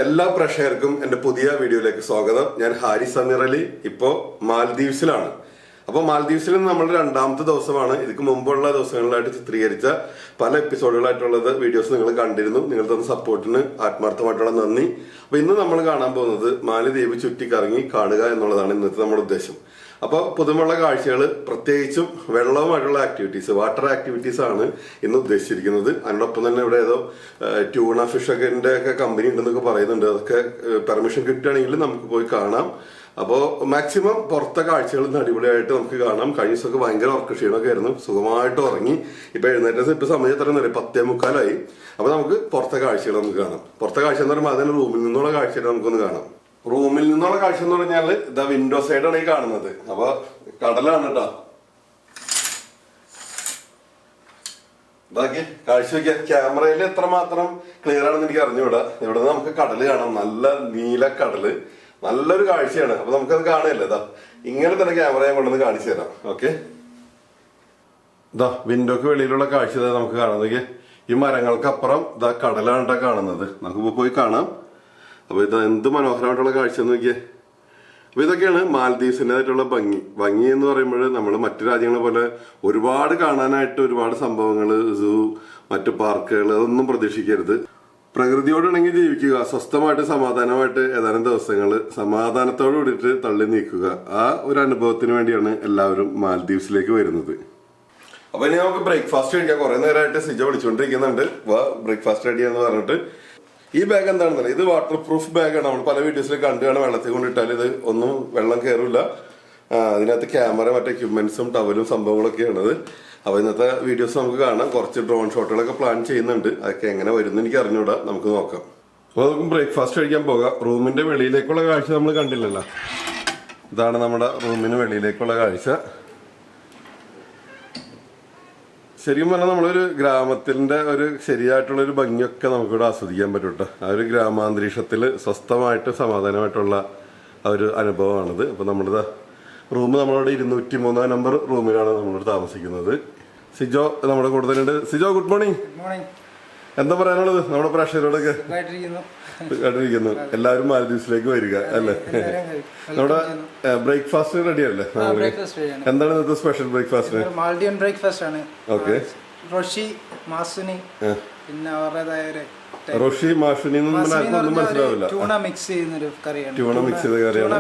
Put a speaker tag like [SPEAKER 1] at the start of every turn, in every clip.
[SPEAKER 1] എല്ലാ പ്രേക്ഷകർക്കും എൻ്റെ പുതിയ വീഡിയോയിലേക്ക് സ്വാഗതം. ഞാൻ ഹാരിസ് സമീർ അലി. ഇപ്പോൾ മാൽദീവ്സിലാണ്. അപ്പോൾ മാൽദീവ്സിൽ നമ്മൾ രണ്ടാമത്തെ ദിവസമാണ്. ഇതിക്ക് മുമ്പുള്ള ദിവസങ്ങളിലായിട്ട് ചിത്രീകരിച്ച പല എപ്പിസോഡുകളായിട്ടുള്ളത് വീഡിയോസ് നിങ്ങൾ കണ്ടിരുന്നു. നിങ്ങൾ തന്ന സപ്പോർട്ടിന് ആത്മാർത്ഥമായിട്ടുള്ള നന്ദി. അപ്പോൾ ഇന്ന് നമ്മൾ കാണാൻ പോകുന്നത് മാലദ്വീപ് ചുറ്റിക്കറങ്ങി കാണുക എന്നുള്ളതാണ് ഇന്നത്തെ നമ്മുടെ ഉദ്ദേശം. അപ്പോൾ പുതുമുള്ള കാഴ്ചകൾ, പ്രത്യേകിച്ചും വെള്ളവുമായിട്ടുള്ള ആക്ടിവിറ്റീസ്, വാട്ടർ ആക്ടിവിറ്റീസ് ആണ് ഇന്ന് ഉദ്ദേശിച്ചിരിക്കുന്നത്. അതിനോടൊപ്പം തന്നെ ഇവിടെ ഏതോ ട്യൂണ ഫിഷൊക്കെ ഒക്കെ കമ്പനി ഉണ്ടെന്നൊക്കെ പറയുന്നുണ്ട്. അതൊക്കെ പെർമിഷൻ കിട്ടുകയാണെങ്കിൽ നമുക്ക് പോയി കാണാം. അപ്പോൾ മാക്സിമം പുറത്തെ കാഴ്ചകൾ അടിപൊളിയായിട്ട് നമുക്ക് കാണാം. കഴിഞ്ഞ ദിവസമൊക്കെ ഭയങ്കര ഉറക്ക ക്ഷീണമൊക്കെ ആയിരുന്നു. സുഖമായിട്ട് ഉറങ്ങി. ഇപ്പൊ എഴുന്നേറ്റ ഇപ്പൊ സമയം എത്ര നേരം 10:45. അപ്പൊ നമുക്ക് പുറത്തെ കാഴ്ചകൾ നമുക്ക് കാണാം. പുറത്തെ കാഴ്ച എന്ന് പറയുമ്പോൾ അതിന് റൂമിൽ നിന്നുള്ള കാഴ്ചകൾ നമുക്കൊന്ന് കാണാം. റൂമിൽ നിന്നുള്ള കാഴ്ച എന്ന് പറഞ്ഞാൽ ഇതാ വിൻഡോ സൈഡാണ് ഈ കാണുന്നത്. അപ്പൊ കടലാണ് കേട്ടോ. ഇതാക്കി കാഴ്ച വെക്കുക. ക്യാമറയിൽ എത്രമാത്രം ക്ലിയർ ആണെന്ന് എനിക്ക് അറിഞ്ഞുകൂടാ. ഇവിടെ നമുക്ക് കടല് കാണാം. നല്ല നീല കടല്, നല്ലൊരു കാഴ്ചയാണ്. അപ്പൊ നമുക്കത് കാണുകയല്ലേ. ഇതാ ഇങ്ങനെ തന്നെ ക്യാമറ ഞാൻ കൊണ്ടുവന്ന് കാണിച്ചു തരാം. ഓക്കെ, ഇതാ വിൻഡോക്ക് വെളിയിലുള്ള കാഴ്ച നമുക്ക് കാണാം. ഈ മരങ്ങൾക്കപ്പുറം ഇതാ കടലാണ് കാണുന്നത്. നമുക്കിപ്പോ പോയി കാണാം. അപ്പൊ ഇത് എന്ത് മനോഹരമായിട്ടുള്ള കാഴ്ച എന്ന് നോക്കിയേ. അപ്പൊ ഇതൊക്കെയാണ് മാൽദീവ്സിൻ്റെതായിട്ടുള്ള ഭംഗി എന്ന് പറയുമ്പോൾ നമ്മൾ മറ്റു രാജ്യങ്ങളെ പോലെ ഒരുപാട് കാണാനായിട്ട് ഒരുപാട് സംഭവങ്ങൾ, സൂ, മറ്റു പാർക്കുകൾ, അതൊന്നും പ്രതീക്ഷിക്കരുത്. പ്രകൃതിയോടിണങ്ങി ജീവിക്കുക, സ്വസ്ഥമായിട്ട് സമാധാനമായിട്ട് ഏതാനും ദിവസങ്ങൾ സമാധാനത്തോട് കൂടിയിട്ട് തള്ളി നീക്കുക. ആ ഒരു അനുഭവത്തിന് വേണ്ടിയാണ് എല്ലാവരും മാൽദീവ്സിലേക്ക് വരുന്നത്. അപ്പൊ ഇനി നമുക്ക് ബ്രേക്ക്ഫാസ്റ്റ് കഴിക്കാം. കുറെ നേരമായിട്ട് സിജ വിളിച്ചുകൊണ്ടിരിക്കുന്നുണ്ട്, വാ ബ്രേക്ക്ഫാസ്റ്റ് റെഡിയാന്ന് പറഞ്ഞിട്ട്. ഈ ബാഗ് എന്താണെന്നല്ല, ഇത് വാട്ടർ പ്രൂഫ് ബാഗാണ്. നമ്മൾ പല വീഡിയോസിൽ കണ്ടുകാണ്. വെള്ളത്തിൽ കൊണ്ടിട്ടാൽ ഇത് ഒന്നും വെള്ളം കയറില്ല. അതിനകത്ത് ക്യാമറ, മറ്റേ എക്യുപ്മെന്റ്സും ടവലും സംഭവങ്ങളൊക്കെയാണത്. അപ്പൊ ഇന്നത്തെ വീഡിയോസ് നമുക്ക് കാണാം. കുറച്ച് ഡ്രോൺ ഷോട്ടുകളൊക്കെ പ്ലാൻ ചെയ്യുന്നുണ്ട്. അതൊക്കെ എങ്ങനെ വരുന്നു എനിക്ക് അറിഞ്ഞൂടാ. നമുക്ക് നോക്കാം. അപ്പൊ നമുക്ക് ബ്രേക്ക്ഫാസ്റ്റ് കഴിക്കാൻ പോകാം. റൂമിന്റെ വെളിയിലേക്കുള്ള കാഴ്ച നമ്മൾ കണ്ടില്ലല്ലോ. ഇതാണ് നമ്മുടെ റൂമിന് വെളിയിലേക്കുള്ള കാഴ്ച. ശരിക്കും പറഞ്ഞാൽ നമ്മളൊരു ഗ്രാമത്തിന്റെ ഒരു ശരിയായിട്ടുള്ള ഒരു ഭംഗിയൊക്കെ നമുക്കിവിടെ ആസ്വദിക്കാൻ പറ്റും കേട്ടോ. ആ ഒരു ഗ്രാമാന്തരീക്ഷത്തിൽ സ്വസ്ഥമായിട്ട് സമാധാനമായിട്ടുള്ള ആ ഒരു അനുഭവമാണിത്. അപ്പൊ നമ്മളിതാ റൂം നമ്മളിവിടെ 203 നമ്പർ റൂമിലാണ് നമ്മളിവിടെ താമസിക്കുന്നത്. സിജോ നമ്മുടെ കൂടുതലുണ്ട്. Sijo, good morning. എന്താ പറയാനുള്ളത് നമ്മുടെ പ്രേക്ഷകരോടൊക്കെ? കേട്ടിരിക്കുന്നു. എല്ലാവരും മാൽദീവ്സിലേക്ക് വരിക അല്ലേ. നമ്മുടെ ബ്രേക്ക്ഫാസ്റ്റ് റെഡി അല്ലേ? എന്താണ് ഇന്നത്തെ സ്പെഷ്യൽ ബ്രേക്ക്ഫാസ്റ്റ്?
[SPEAKER 2] മാൽഡിയൻ ബ്രേക്ക്ഫാസ്റ്റ് ആണ്.
[SPEAKER 1] ഓക്കെ.
[SPEAKER 2] റോഷി, മാസുനി, പിന്നെ അവരുടേതായ
[SPEAKER 1] റോഷി, മാഷുനി ഒന്നും മനസ്സിലാവില്ല.
[SPEAKER 2] ട്യൂണ മിക്സ് ചെയ്യുന്നൊരു കറിയാണ്.
[SPEAKER 1] ട്യൂണ മിക്സ് ചെയ്ത കറിയാണ്.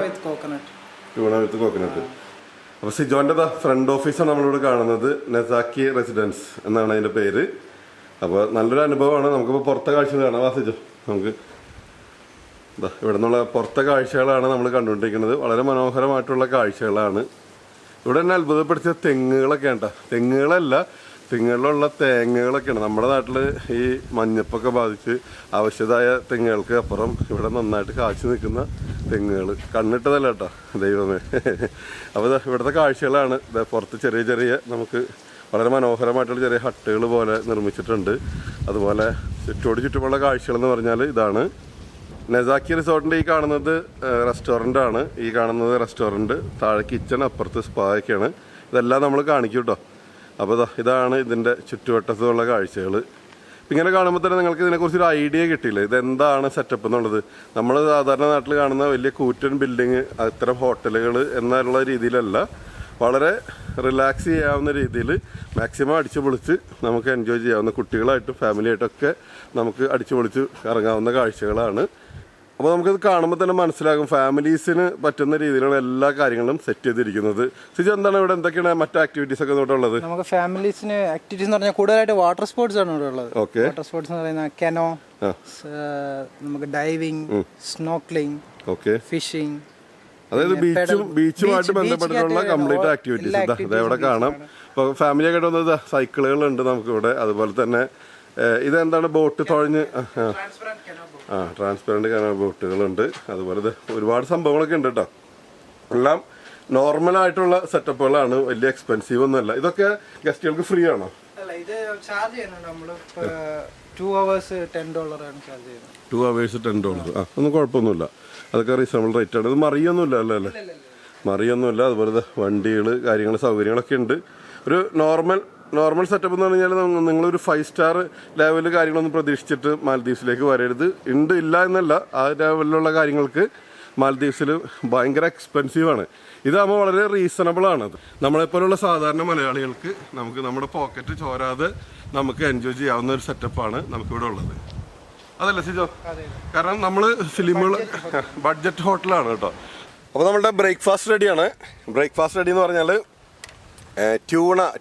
[SPEAKER 1] ട്യൂണ വിത്ത് കോക്കനട്ട്. അപ്പൊ സിജോന്റെ ഫ്രണ്ട് ഓഫീസാണ് നമ്മളിവിടെ കാണുന്നത്. നെസാക്കി റെസിഡൻസ് എന്നാണ് അതിന്റെ പേര്. അപ്പൊ നല്ലൊരു അനുഭവമാണ്. നമുക്കിപ്പോ പുറത്തെ കാഴ്ച കാണാം. സിജോ, നമുക്ക് ഇവിടെ നിന്നുള്ള പുറത്തെ കാഴ്ചകളാണ് നമ്മൾ കണ്ടുകൊണ്ടിരിക്കുന്നത്. വളരെ മനോഹരമായിട്ടുള്ള കാഴ്ചകളാണ്. ഇവിടെ തന്നെ അത്ഭുതപ്പെടുത്തിയ തെങ്ങുകളൊക്കെ ഉണ്ട്. തെങ്ങുകളിലുള്ള തേങ്ങകളൊക്കെയാണ്. നമ്മുടെ നാട്ടിൽ ഈ മഞ്ഞപ്പൊക്കെ ബാധിച്ച് ആവശ്യമായ തെങ്ങുകൾക്ക് അപ്പുറം ഇവിടെ നന്നായിട്ട് കാച്ചു നിൽക്കുന്ന തെങ്ങുകൾ. കണ്ണിട്ടതല്ല കേട്ടോ, ദൈവമേ. അപ്പോൾ ഇവിടുത്തെ കാഴ്ചകളാണ്. പുറത്ത് ചെറിയ നമുക്ക് വളരെ മനോഹരമായിട്ടുള്ള ചെറിയ ഹട്ടുകൾ പോലെ നിർമ്മിച്ചിട്ടുണ്ട്. അതുപോലെ ചുറ്റുമുള്ള കാഴ്ചകൾ എന്ന് പറഞ്ഞാൽ ഇതാണ്. നെസാക്കി റിസോർട്ടിൻ്റെ ഈ കാണുന്നത് റെസ്റ്റോറൻ്റ് ആണ്. ഈ കാണുന്നത് റെസ്റ്റോറൻറ്റ്, താഴെ കിച്ചൺ, അപ്പുറത്ത് സ്പാ ഒക്കെയാണ്. ഇതെല്ലാം നമ്മൾ കാണിക്കും കേട്ടോ. അപ്പോൾ ഇതാണ് ഇതിൻ്റെ ചുറ്റുവട്ടത്തുള്ള കാഴ്ചകൾ. ഇങ്ങനെ കാണുമ്പോൾ തന്നെ നിങ്ങൾക്ക് ഇതിനെക്കുറിച്ചൊരു ഐഡിയ കിട്ടിയില്ലേ, ഇതെന്താണ് സെറ്റപ്പ് എന്നുള്ളത്. നമ്മൾ സാധാരണ നാട്ടിൽ കാണുന്ന വലിയ കൂറ്റൻ ബിൽഡിങ്, അത്തരം ഹോട്ടലുകൾ എന്നുള്ള രീതിയിലല്ല, വളരെ റിലാക്സ് ചെയ്യാവുന്ന രീതിയിൽ മാക്സിമം അടിച്ചു പൊളിച്ച് നമുക്ക് എൻജോയ് ചെയ്യാവുന്ന, കുട്ടികളായിട്ടും ഫാമിലിയായിട്ടൊക്കെ നമുക്ക് അടിച്ചു പൊളിച്ച് ഇറങ്ങാവുന്ന കാഴ്ചകളാണ്. അപ്പോൾ നമുക്കത് കാണുമ്പോൾ തന്നെ മനസ്സിലാകും ഫാമിലീസിന് പറ്റുന്ന രീതിയിലുള്ള എല്ലാ കാര്യങ്ങളും സെറ്റ് ചെയ്തിരിക്കുന്നത്. സിജു, എന്താണ് ഇവിടെ എന്തൊക്കെയാണ് മറ്റു ആക്ടിവിറ്റീസ് ഒക്കെ ഇവിടെ ഉള്ളത്?
[SPEAKER 2] നമുക്ക് ഫാമിലീസിന് ആക്ടിവിറ്റീസ് എന്ന് പറഞ്ഞാൽ കൂടുതലായിട്ട് വാട്ടർ സ്പോർട്സ് ആണ് ഇവിടെ ഉള്ളത്.
[SPEAKER 1] ഓക്കെ.
[SPEAKER 2] വാട്ടർ സ്പോർട്സ് എന്ന് പറയുന്ന കെനോ, നമുക്ക് ഡൈവിംഗ്, സ്നോക്ലിംഗ്, ഓക്കെ, ഫിഷിംഗ്,
[SPEAKER 1] അതായത് ബീച്ചുമായിട്ട് ബന്ധപ്പെട്ടിട്ടുള്ള കംപ്ലീറ്റ് ആക്ടിവിറ്റീസ് ഇവിടെ കാണാം. ഇപ്പോൾ ഫാമിലിയൊക്കെ വന്നത് സൈക്കിളുകളുണ്ട് നമുക്കിവിടെ. അതുപോലെ തന്നെ ഇതെന്താണ്, ബോട്ട് തുഴഞ്ഞ് ട്രാൻസ്പെറൻറ്റ് കനോ ബോട്ടുകളുണ്ട്. അതുപോലെ ഒരുപാട് സംഭവങ്ങളൊക്കെ ഉണ്ട് കേട്ടോ. എല്ലാം നോർമലായിട്ടുള്ള സെറ്റപ്പുകളാണ്, വലിയ എക്സ്പെൻസീവ് ഒന്നുമല്ല. ഇതൊക്കെ ഗസ്റ്റുകൾക്ക് ഫ്രീ ആണോ?
[SPEAKER 2] ഇത് ചാർജ് ചെയ്യുന്നുണ്ട് നമ്മൾ. 2 hours $10 ആണ് ചാർജ് ചെയ്യുന്നത്.
[SPEAKER 1] 2 hours $10. ഒന്നും കുഴപ്പമൊന്നുമില്ല. അതൊക്കെ റീസണബിൾ റേറ്റ് ആണ്. ഇത് മറിയൊന്നുമില്ല അല്ലേ? മറിയൊന്നുമില്ല. അതുപോലെ വണ്ടികൾ, കാര്യങ്ങൾ, സൗകര്യങ്ങളൊക്കെ ഉണ്ട്. ഒരു നോർമൽ നോർമൽ സെറ്റപ്പ് എന്ന് പറഞ്ഞാൽ നിങ്ങളൊരു 5 സ്റ്റാർ ലെവൽ കാര്യങ്ങളൊന്നും പ്രതീക്ഷിച്ചിട്ട് മാൽദീവ്സിലേക്ക് വരരുത്. ഇല്ല എന്നല്ല, ആ ലെവലിലുള്ള കാര്യങ്ങൾക്ക് മാൽദീവ്സിൽ ഭയങ്കര എക്സ്പെൻസീവാണ്. ഇതാകുമ്പോൾ വളരെ റീസണബിൾ ആണ്. നമ്മളെപ്പോലുള്ള സാധാരണ മലയാളികൾക്ക് നമുക്ക് നമ്മുടെ പോക്കറ്റ് ചോരാതെ നമുക്ക് എൻജോയ് ചെയ്യാവുന്ന ഒരു സെറ്റപ്പാണ് നമുക്കിവിടെ ഉള്ളത്. അതല്ലേ സിജോ? കാരണം നമ്മൾ ഫിലിമുകൾ ബഡ്ജറ്റ് ഹോട്ടലാണ് കേട്ടോ. അപ്പോൾ നമ്മളുടെ ബ്രേക്ക്ഫാസ്റ്റ് റെഡിയാണ്. ബ്രേക്ക്ഫാസ്റ്റ് റെഡി എന്ന് പറഞ്ഞാൽ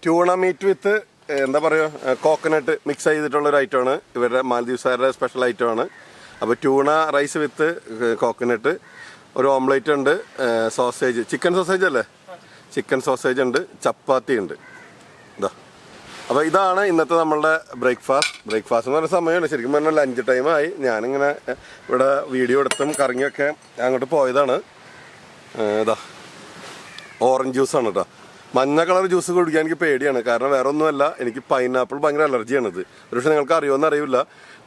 [SPEAKER 1] ട്യൂണ മീറ്റ് വിത്ത് എന്താ പറയുക കോക്കനട്ട് മിക്സ് ചെയ്തിട്ടുള്ളൊരു ഐറ്റമാണ്. ഇവരുടെ മാൽദീവ്സുകാരുടെ സ്പെഷ്യൽ ഐറ്റമാണ്. അപ്പോൾ ട്യൂണ റൈസ് വിത്ത് കോക്കനട്ട്, ഒരു ഓംലേറ്റ് ഉണ്ട്, സോസേജ്, ചിക്കൻ സോസേജ് അല്ലേ, ചിക്കൻ സോസേജ് ഉണ്ട്, ചപ്പാത്തി ഉണ്ട്. ഇതാ, അപ്പോൾ ഇതാണ് ഇന്നത്തെ നമ്മളുടെ ബ്രേക്ക്ഫാസ്റ്റ് എന്ന് പറയുന്ന സമയമാണ്. ശരിക്കും പറഞ്ഞാൽ ലഞ്ച് ടൈമായി. ഞാനിങ്ങനെ ഇവിടെ വീഡിയോ എടുത്തും കറങ്ങിയൊക്കെ അങ്ങോട്ട് പോയതാണ്. ഇതാ ഓറഞ്ച് ജ്യൂസാണ് കേട്ടോ. മഞ്ഞ കളർ ജ്യൂസ് കുടിക്കാൻ എനിക്ക് പേടിയാണ്. കാരണം വേറെ ഒന്നുമല്ല, എനിക്ക് പൈനാപ്പിൾ ഭയങ്കര അലർജിയാണിത്. പക്ഷേ നിങ്ങൾക്ക് അറിയുമെന്ന് അറിയില്ല,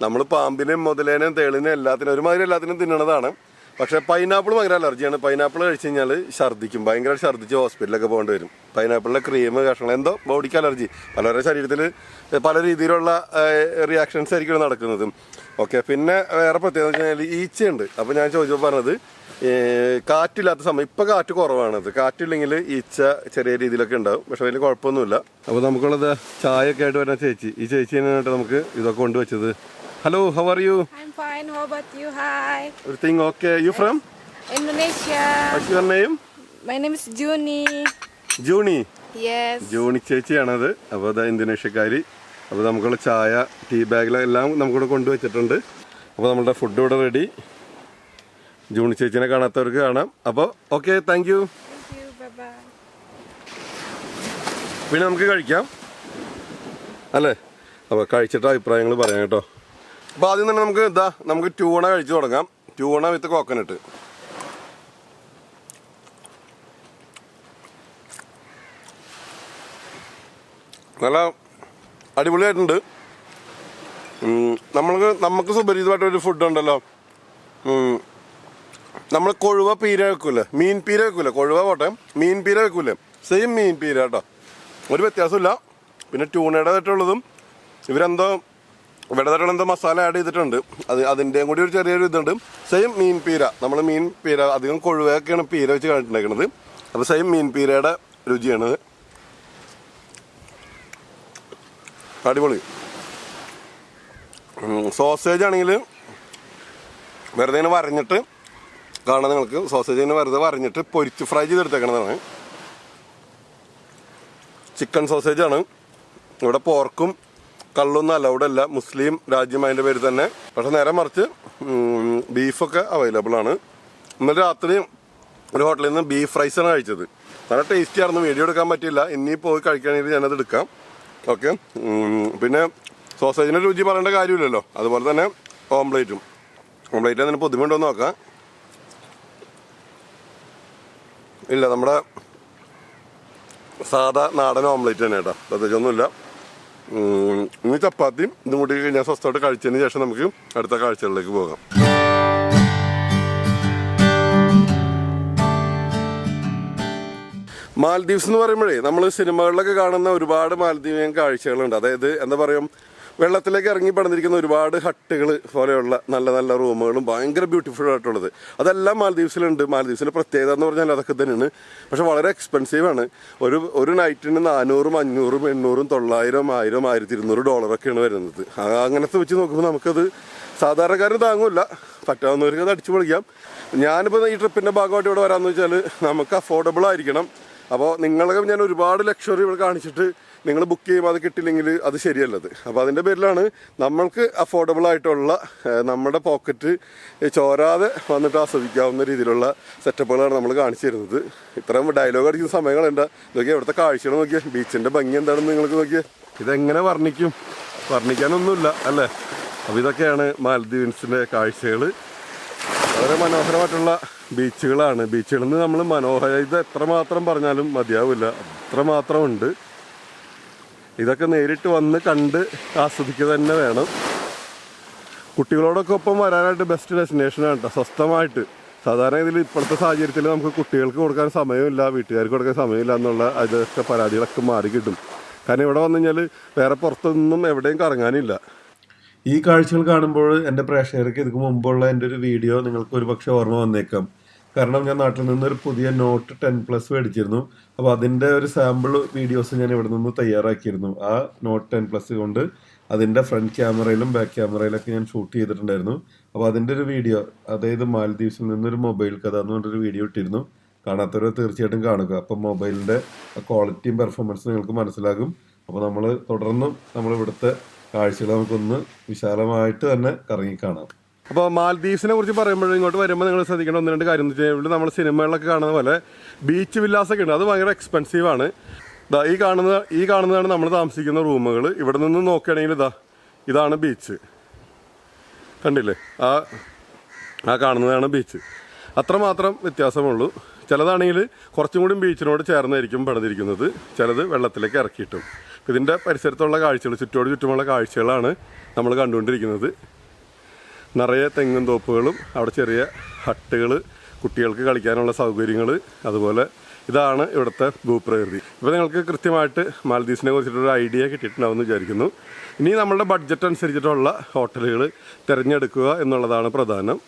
[SPEAKER 1] നമ്മൾ പാമ്പിനെയും മുതലേനെയും തേളിനെയും എല്ലാത്തിനും ഒരുമാതിരി എല്ലാത്തിനും തിന്നണതാണ്. പക്ഷേ പൈനാപ്പിൾ ഭയങ്കര അലർജിയാണ്. പൈനാപ്പിൾ കഴിച്ച് കഴിഞ്ഞാൽ ഛർദ്ദിക്കും, ഭയങ്കര ഛർദ്ദിച്ച് ഹോസ്പിറ്റലിലൊക്കെ പോകേണ്ടി വരും. പൈനാപ്പിളിലെ ക്രീം കഷ്ണം എന്തോ ബോഡിക്ക് അലർജി, പലരുടെ ശരീരത്തിൽ പല രീതിയിലുള്ള റിയാക്ഷൻസ് ആയിരിക്കും നടക്കുന്നത്. ഓക്കെ, പിന്നെ വേറെ പ്രത്യേകത വെച്ച് കഴിഞ്ഞാൽ ഈച്ചയുണ്ട്. അപ്പോൾ ഞാൻ ചോദിച്ചപ്പോൾ പറഞ്ഞത് കാറ്റില്ലാത്ത സമയം, ഇപ്പം കാറ്റ് കുറവാണത്. കാറ്റില്ലെങ്കിൽ ഈച്ച ചെറിയ രീതിയിലൊക്കെ ഉണ്ടാവും, പക്ഷെ വലിയ കുഴപ്പമൊന്നുമില്ല. അപ്പോൾ നമുക്കുള്ളത് ചായയൊക്കെ ആയിട്ട് വരുന്ന ചേച്ചി, ഈ ചേച്ചിനായിട്ട് നമുക്ക് ഇതൊക്കെ കൊണ്ടുവച്ചത്. Hello, how are you?
[SPEAKER 3] I'm fine. How about you? Hi.
[SPEAKER 1] Everything okay? You from?
[SPEAKER 3] Indonesia.
[SPEAKER 1] What's your name?
[SPEAKER 3] My name is Juni.
[SPEAKER 1] Juni.
[SPEAKER 3] Yes.
[SPEAKER 1] Juni ചേച്ചിയാണത്. അപ്പോൾ അത് ഇന്തോനേഷ്യക്കാരി. അപ്പോൾ നമുക്കുള്ള ചായ, ടീ ബാഗിലെല്ലാം നമുക്കിവിടെ കൊണ്ടുവച്ചിട്ടുണ്ട്. അപ്പോൾ നമ്മളുടെ ഫുഡ് ഇവിടെ റെഡി. ജൂണി ചേച്ചിനെ കാണാത്തവർക്ക് കാണാം. അപ്പോൾ okay, thank you.
[SPEAKER 3] Thank you. Bye bye.
[SPEAKER 1] പിന്നെ നമുക്ക് കഴിക്കാം അല്ലേ? അപ്പോൾ കഴിച്ചിട്ട് അഭിപ്രായങ്ങൾ പറയാം കേട്ടോ. അപ്പോൾ ആദ്യം തന്നെ നമുക്ക് ട്യൂണ കഴിച്ചു തുടങ്ങാം. ട്യൂണ വിത്ത് കോക്കനട്ട്. നല്ല അടിപൊളിയായിട്ടുണ്ട്. നമുക്ക് സുപരിചിതമായിട്ടൊരു ഫുഡ് ഉണ്ടല്ലോ, നമ്മൾ കൊഴുവ പീര വെക്കൂലേ, മീൻ പീര വെക്കൂലേ, കൊഴുവ പോട്ടെ, മീൻ പീര വെക്കൂലേ, സെയിം മീൻ പീര കേട്ടോ, ഒരു വ്യത്യാസമില്ല. പിന്നെ ട്യൂണയുടേതായിട്ടുള്ളതും ഇവരെന്തോ ഇവിടേതായിട്ടുള്ള എന്തോ മസാല ആഡ് ചെയ്തിട്ടുണ്ട്, അതിൻ്റെയും കൂടി ഒരു ചെറിയൊരു ഇതുണ്ട്. സെയിം മീൻ പീര, നമ്മൾ മീൻ പീര അധികം കൊഴുവയൊക്കെയാണ് പീര വെച്ച് കണ്ടിട്ടുണ്ടാക്കുന്നത്. അപ്പോൾ സെയിം മീൻ പീരയുടെ രുചിയാണത്. അടിപൊളി. സോസേജ് ആണെങ്കിൽ വെറുതെ ഇങ്ങനെ വരഞ്ഞിട്ട് കാണാൻ നിങ്ങൾക്ക്, സോസേജ് ഇങ്ങനെ വെറുതെ വരഞ്ഞിട്ട് പൊരിച്ച് ഫ്രൈ ചെയ്തെടുത്തേക്കണതാണ്. ചിക്കൻ സോസേജാണ്. ഇവിടെ പോർക്കും കള്ളൊന്നും അലൗഡ് അല്ല, മുസ്ലിം രാജ്യം അതിൻ്റെ പേര് തന്നെ. പക്ഷെ നേരെ മറിച്ച് ബീഫൊക്കെ അവൈലബിൾ ആണ്. ഇന്നലെ രാത്രി ഒരു ഹോട്ടലിൽ നിന്ന് ബീഫ് റൈസാണ് കഴിച്ചത്. നല്ല ടേസ്റ്റി ആയിരുന്നു, വീഡിയോ എടുക്കാൻ പറ്റില്ല. ഇനി പോയി കഴിക്കുകയാണെങ്കിൽ ഞാനത് എടുക്കാം. ഓക്കെ, പിന്നെ സോസേജിൻ്റെ രുചി പറയേണ്ട കാര്യമില്ലല്ലോ. അതുപോലെ തന്നെ ഓംലേറ്റ് അതിന് പൊതുമുണ്ടോ എന്ന് നോക്കാം. ഇല്ല, നമ്മുടെ സാധാ നാടൻ ഓംലേറ്റ് തന്നെ കേട്ടോ, പ്രത്യേകിച്ചൊന്നുമില്ല. ഇനി ചപ്പാത്തിയും ഇതും കൂടി ഞാൻ സ്വസ്ഥമായിട്ട് കഴിച്ചതിന് ശേഷം നമുക്ക് അടുത്ത കാഴ്ചകളിലേക്ക് പോകാം. മാൽദീവ്സ് എന്ന് പറയുമ്പോഴേ നമ്മൾ സിനിമകളിലൊക്കെ കാണുന്ന ഒരുപാട് മാൽദീവിയൻ കാഴ്ചകളുണ്ട്. അതായത് എന്താ പറയുക, വെള്ളത്തിലേക്ക് ഇറങ്ങി പടർന്നിരിക്കുന്ന ഒരുപാട് ഹട്ടുകൾ പോലെയുള്ള നല്ല നല്ല റൂമുകളും ഭയങ്കര ബ്യൂട്ടിഫുൾ ആയിട്ടുള്ളത് അതെല്ലാം മാൽദീവ്സിലുണ്ട്. മാൽദീവ്സിൻ്റെ പ്രത്യേകത എന്ന് പറഞ്ഞാൽ അതൊക്കെ തന്നെയാണ്. പക്ഷെ വളരെ എക്സ്പെൻസീവാണ്. ഒരു നൈറ്റിന് 400, 500, 800, 900, 1000, $1200 വരുന്നത്. അങ്ങനത്തെ വെച്ച് നോക്കുമ്പോൾ നമുക്കത് സാധാരണക്കാരന് താങ്ങില്ല. പറ്റാവുന്നവർക്ക് അത് അടിച്ചു പൊളിക്കാം. ഞാനിപ്പോൾ ഈ ട്രിപ്പിൻ്റെ ഭാഗമായിട്ട് ഇവിടെ വരാമെന്ന് വെച്ചാൽ നമുക്ക് അഫോർഡബിൾ ആയിരിക്കണം. അപ്പോൾ നിങ്ങളൊക്കെ ഞാൻ ഒരുപാട് ലക്ഷറി ഇവിടെ കാണിച്ചിട്ട് നിങ്ങൾ ബുക്ക് ചെയ്യുമ്പോൾ അത് കിട്ടില്ലെങ്കിൽ അത് ശരിയല്ലത്. അപ്പോൾ അതിൻ്റെ പേരിലാണ് നമ്മൾക്ക് അഫോർഡബിൾ ആയിട്ടുള്ള നമ്മുടെ പോക്കറ്റ് ചോരാതെ വന്നിട്ട് ആസ്വദിക്കാവുന്ന രീതിയിലുള്ള സെറ്റപ്പുകളാണ് നമ്മൾ കാണിച്ചു തരുന്നത്. ഇത്രയും ഡയലോഗ് അടിക്കുന്ന സമയങ്ങളുണ്ട്. നോക്കിയാൽ ഇവിടുത്തെ കാഴ്ചകൾ നോക്കിയാൽ, ബീച്ചിൻ്റെ ഭംഗി എന്താണെന്ന് നിങ്ങൾക്ക് നോക്കിയാൽ. ഇതെങ്ങനെ വർണ്ണിക്കാനൊന്നുമില്ല അല്ലേ? അപ്പോൾ ഇതൊക്കെയാണ് മാൽദീവ്സിൻ്റെ കാഴ്ചകൾ. വളരെ മനോഹരമായിട്ടുള്ള ബീച്ചുകളാണ്. ബീച്ചുകളിൽ നിന്ന് നമ്മൾ മനോഹാരിത എത്രമാത്രം പറഞ്ഞാലും മതിയാവില്ല, അത്രമാത്രം ഉണ്ട്. ഇതൊക്കെ നേരിട്ട് വന്ന് കണ്ട് ആസ്വദിക്കുക തന്നെ വേണം. കുട്ടികളോടൊക്കെ ഒപ്പം വരാനായിട്ട് ബെസ്റ്റ് ഡെസ്റ്റിനേഷനാണ് കേട്ടോ, സ്വസ്ഥമായിട്ട്. സാധാരണ ഇതിൽ ഇപ്പോഴത്തെ സാഹചര്യത്തിൽ നമുക്ക് കുട്ടികൾക്ക് കൊടുക്കാൻ സമയമില്ല, വീട്ടുകാർക്ക് കൊടുക്കാൻ സമയമില്ല എന്നുള്ള അതൊക്കെ പരാതികളൊക്കെ മാറി കിട്ടും. കാരണം ഇവിടെ വന്നു കഴിഞ്ഞാൽ വേറെ പുറത്തൊന്നും എവിടെയും കറങ്ങാനില്ല. ഈ കാഴ്ചകൾ കാണുമ്പോൾ എൻ്റെ പ്രേക്ഷകർക്ക് ഇതിക്ക് മുമ്പുള്ള എൻ്റെ ഒരു വീഡിയോ നിങ്ങൾക്ക് ഒരു പക്ഷേ ഓർമ്മ വന്നേക്കാം. കാരണം ഞാൻ നാട്ടിൽ നിന്നൊരു പുതിയ നോട്ട് 10+ മേടിച്ചിരുന്നു. അപ്പോൾ അതിൻ്റെ ഒരു സാമ്പിൾ വീഡിയോസ് ഞാൻ ഇവിടെ നിന്ന് തയ്യാറാക്കിയിരുന്നു. ആ നോട്ട് 10+ കൊണ്ട് അതിൻ്റെ ഫ്രണ്ട് ക്യാമറയിലും ബാക്ക് ക്യാമറയിലൊക്കെ ഞാൻ ഷൂട്ട് ചെയ്തിട്ടുണ്ടായിരുന്നു. അപ്പോൾ അതിൻ്റെ ഒരു വീഡിയോ, അതായത് മാൽദീവ്സിൽ നിന്നൊരു മൊബൈൽ കഥ എന്ന് പറഞ്ഞൊരു വീഡിയോ ഇട്ടിരുന്നു. കാണാത്തവർ തീർച്ചയായിട്ടും കാണുക. അപ്പം മൊബൈലിൻ്റെ ക്വാളിറ്റിയും പെർഫോമൻസും നിങ്ങൾക്ക് മനസ്സിലാകും. അപ്പോൾ നമ്മൾ തുടർന്നും നമ്മളിവിടുത്തെ കാഴ്ചകൾ നമുക്കൊന്ന് വിശാലമായിട്ട് തന്നെ കറങ്ങി കാണാം. അപ്പോൾ മാൽദീവ്സിനെ കുറിച്ച് പറയുമ്പോൾ ഇങ്ങോട്ട് വരുമ്പോൾ നിങ്ങൾ ശ്രദ്ധിക്കേണ്ട 1-2 കാര്യം എന്ന് വെച്ചാൽ ഇവിടെ നമ്മൾ സിനിമകളിലൊക്കെ കാണുന്ന പോലെ ബീച്ച് വില്ലാസൊക്കെ ഉണ്ട്. അത് ഭയങ്കര എക്സ്പെൻസീവാണ്. ഈ കാണുന്നതാണ് നമ്മൾ താമസിക്കുന്ന റൂമുകൾ. ഇവിടെ നിന്ന് നോക്കുകയാണെങ്കിൽ ഇതാണ് ബീച്ച്. കണ്ടില്ലേ? ആ കാണുന്നതാണ് ബീച്ച്. അത്രമാത്രം വ്യത്യാസമുള്ളൂ. ചിലതാണെങ്കിൽ കുറച്ചും കൂടി ബീച്ചിനോട് ചേർന്നായിരിക്കും പണിതിരിക്കുന്നത്, ചിലത് വെള്ളത്തിലേക്ക് ഇറക്കിയിട്ടും. ഇതിൻ്റെ പരിസരത്തുള്ള കാഴ്ചകൾ, ചുറ്റുമുള്ള കാഴ്ചകളാണ് നമ്മൾ കണ്ടുകൊണ്ടിരിക്കുന്നത്. നിറയെ തെങ്ങും തോപ്പുകളും അവിടെ ചെറിയ ഹട്ടുകൾ, കുട്ടികൾക്ക് കളിക്കാനുള്ള സൗകര്യങ്ങൾ, അതുപോലെ ഇതാണ് ഇവിടുത്തെ ഭൂപ്രകൃതി. ഇപ്പോൾ നിങ്ങൾക്ക് കൃത്യമായിട്ട് മാൽദീവ്സിനെ കുറിച്ചിട്ടൊരു ഐഡിയ കിട്ടിയിട്ടുണ്ടാവുമെന്ന് വിചാരിക്കുന്നു. ഇനി നമ്മളുടെ ബഡ്ജറ്റ് അനുസരിച്ചിട്ടുള്ള ഹോട്ടലുകൾ തിരഞ്ഞെടുക്കുക എന്നുള്ളതാണ് പ്രധാനം.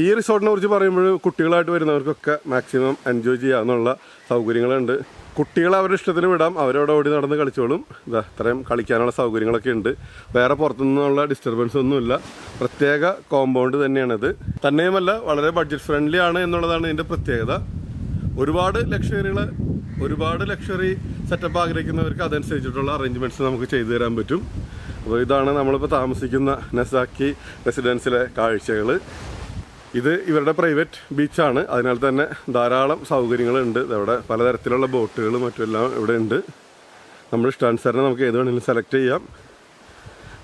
[SPEAKER 1] ഈ റിസോർട്ടിനെ കുറിച്ച് പറയുമ്പോൾ കുട്ടികളായിട്ട് വരുന്നവർക്കൊക്കെ മാക്സിമം എൻജോയ് ചെയ്യാവുന്ന സൗകര്യങ്ങളുണ്ട്. കുട്ടികളെ അവരുടെ ഇഷ്ടത്തിന് വിടാം, അവരവിടെ ഓടി നടന്ന് കളിച്ചോളും. ഇത്രയും കളിക്കാനുള്ള സൗകര്യങ്ങളൊക്കെ ഉണ്ട്. വേറെ പുറത്തുനിന്നുള്ള ഡിസ്റ്റർബൻസ് ഒന്നുമില്ല. പ്രത്യേക കോമ്പൗണ്ട് തന്നെയാണിത്. തന്നെയുമല്ല വളരെ ബഡ്ജറ്റ് ഫ്രണ്ട്ലി ആണ് എന്നുള്ളതാണ് ഇതിൻ്റെ പ്രത്യേകത. ഒരുപാട് ലക്ഷറി സെറ്റപ്പ് ആഗ്രഹിക്കുന്നവർക്ക് അതനുസരിച്ചിട്ടുള്ള അറേഞ്ച്മെൻറ്റ്സ് നമുക്ക് ചെയ്തു തരാൻ പറ്റും. അപ്പോൾ ഇതാണ് നമ്മളിപ്പോൾ താമസിക്കുന്ന നെസാക്കി റെസിഡൻസിലെ കാഴ്ചകൾ. ഇത് ഇവരുടെ പ്രൈവറ്റ് ബീച്ചാണ്. അതിനാൽ തന്നെ ധാരാളം സൗകര്യങ്ങളുണ്ട്. ഇവിടെ പലതരത്തിലുള്ള ബോട്ടുകളും മറ്റുമെല്ലാം ഇവിടെ ഉണ്ട്. നമ്മൾ ഇഷ്ടാനുസരണം നമുക്ക് ഏത് വേണമെങ്കിലും സെലക്ട് ചെയ്യാം.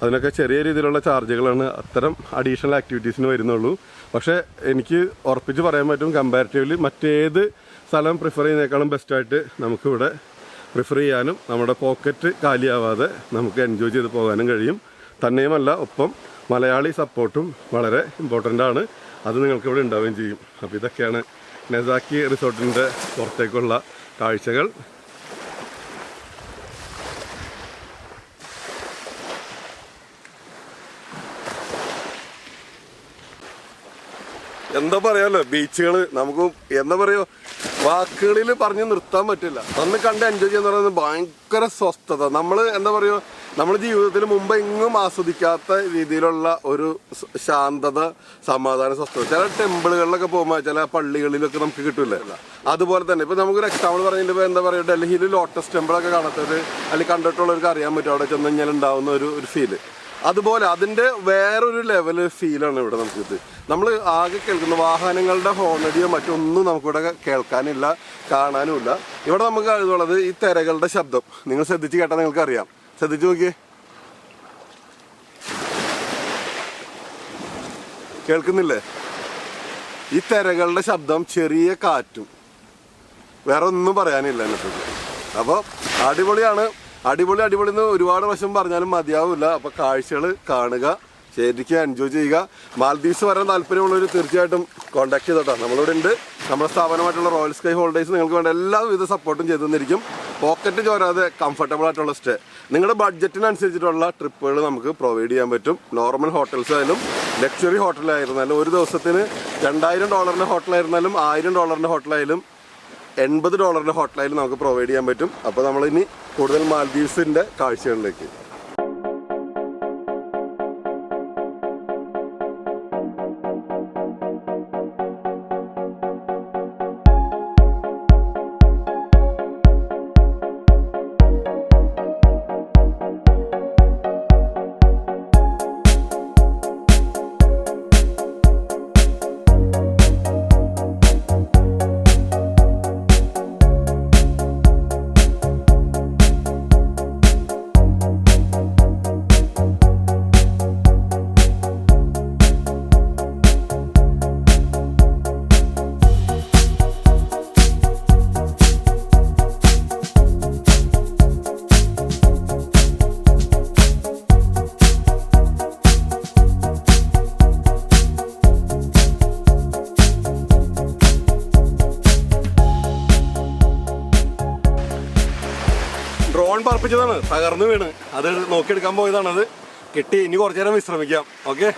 [SPEAKER 1] അതിനൊക്കെ ചെറിയ രീതിയിലുള്ള ചാർജുകളാണ് അത്തരം അഡീഷണൽ ആക്ടിവിറ്റീസിന് വരുന്നുള്ളൂ. പക്ഷേ എനിക്ക് ഉറപ്പിച്ച് പറയാൻ പറ്റും, കമ്പാരിറ്റീവ്ലി മറ്റേത് സ്ഥലം പ്രിഫർ ചെയ്യുന്നതിനേക്കാളും ബെസ്റ്റായിട്ട് നമുക്കിവിടെ പ്രിഫർ ചെയ്യാനും നമ്മുടെ പോക്കറ്റ് കാലിയാവാതെ നമുക്ക് എൻജോയ് ചെയ്ത് പോകാനും കഴിയും. തന്നെയുമല്ല, ഒപ്പം മലയാളി സപ്പോർട്ടും വളരെ ഇമ്പോർട്ടൻ്റ് ആണ്. അത് നിങ്ങൾക്കിവിടെ ഉണ്ടാവുകയും ചെയ്യും. അപ്പോൾ ഇതൊക്കെയാണ് നെസാക്കി റിസോർട്ടിൻ്റെ പുറത്തേക്കുള്ള കാഴ്ചകൾ. എന്താ പറയാലോ, ബീച്ചുകൾ നമുക്ക് എന്താ പറയുക, വാക്കുകളിൽ പറഞ്ഞ് നിർത്താൻ പറ്റില്ല. അന്ന് കണ്ട് എൻജോയ് ചെയ്യുന്ന പറയുന്നത് ഭയങ്കര സ്വസ്ഥത. നമ്മൾ എന്താ പറയുക, നമ്മൾ ജീവിതത്തിൽ മുമ്പ് എങ്ങും ആസ്വദിക്കാത്ത രീതിയിലുള്ള ഒരു ശാന്തത, സമാധാന, സ്വസ്ഥത. ചില ടെമ്പിളുകളിലൊക്കെ പോകുമ്പോൾ, ചില പള്ളികളിലൊക്കെ നമുക്ക് കിട്ടില്ല. അതുപോലെ തന്നെ ഇപ്പോൾ നമുക്കൊരു എക്സാമ്പിൾ പറഞ്ഞിട്ട് ഇപ്പോൾ എന്താ പറയുക, ഡൽഹിയിൽ ലോട്ടസ് ടെമ്പിളൊക്കെ കാണാത്തവർ അല്ലെങ്കിൽ കണ്ടിട്ടുള്ളവർക്ക് അറിയാൻ പറ്റും അവിടെ ചെന്ന് കഴിഞ്ഞാൽ ഉണ്ടാകുന്ന ഒരു ഫീല്. അതുപോലെ അതിൻ്റെ വേറൊരു ലെവല് ഫീലാണ് ഇവിടെ നമുക്കിത്. നമ്മൾ ആകെ കേൾക്കുന്ന വാഹനങ്ങളുടെ ഹോണടിയോ മറ്റൊന്നും നമുക്കിവിടെ കേൾക്കാനില്ല, കാണാനുമില്ല. ഇവിടെ നമുക്ക് എഴുതുള്ളത് ഈ തിരകളുടെ ശബ്ദം. നിങ്ങൾ ശ്രദ്ധിച്ച് കേട്ടാൽ നിങ്ങൾക്കറിയാം. ശ്രദ്ധിച്ചു നോക്കിയേ, കേൾക്കുന്നില്ലേ? ഈ തിരകളുടെ ശബ്ദം, ചെറിയ കാറ്റും, വേറെ ഒന്നും പറയാനില്ല എന്നെപ്പറ്റി. അപ്പോൾ അടിപൊളിയാണ്. അടിപൊളി എന്ന് ഒരുപാട് വശം പറഞ്ഞാലും മതിയാവില്ല. അപ്പോൾ കാഴ്ചകൾ കാണുക, ശരിക്കും എൻജോയ് ചെയ്യുക. മാൽദീവ്സ് വരാൻ താല്പര്യമുള്ളവർ തീർച്ചയായിട്ടും കോൺടാക്ട് ചെയ്തോട്ടോ. നമ്മളിവിടെ ഉണ്ട്. നമ്മുടെ സ്ഥാപനമായിട്ടുള്ള റോയൽ സ്കൈ ഹോളിഡേയ്സ് നിങ്ങൾക്ക് വേണ്ട എല്ലാവിധ സപ്പോർട്ടും ചെയ്തു തന്നിരിക്കും. പോക്കറ്റ് ചോരാതെ കംഫർട്ടബിൾ ആയിട്ടുള്ള സ്റ്റേ, നിങ്ങളുടെ ബഡ്ജറ്റിനനുസരിച്ചിട്ടുള്ള ട്രിപ്പുകൾ നമുക്ക് പ്രൊവൈഡ് ചെയ്യാൻ പറ്റും. നോർമൽ ഹോട്ടൽസ് ആയാലും ലക്ഷറി ഹോട്ടലായിരുന്നാലും, ഒരു ദിവസത്തിന് $2000 ഹോട്ടലായിരുന്നാലും $1000 ഹോട്ടലായാലും $80 ഹോട്ടലായാലും നമുക്ക് പ്രൊവൈഡ് ചെയ്യാൻ പറ്റും. അപ്പോൾ നമ്മളിനി കൂടുതൽ മാൽദീവ്സിൻ്റെ കാഴ്ചകളിലേക്ക്. ഉറപ്പിച്ചതാണ്, തകർന്നു വീണ്. അത് നോക്കിയെടുക്കാൻ പോയതാണത്. കിട്ടി. ഇനി കുറച്ചു നേരം വിശ്രമിക്കാം. ഓക്കെ.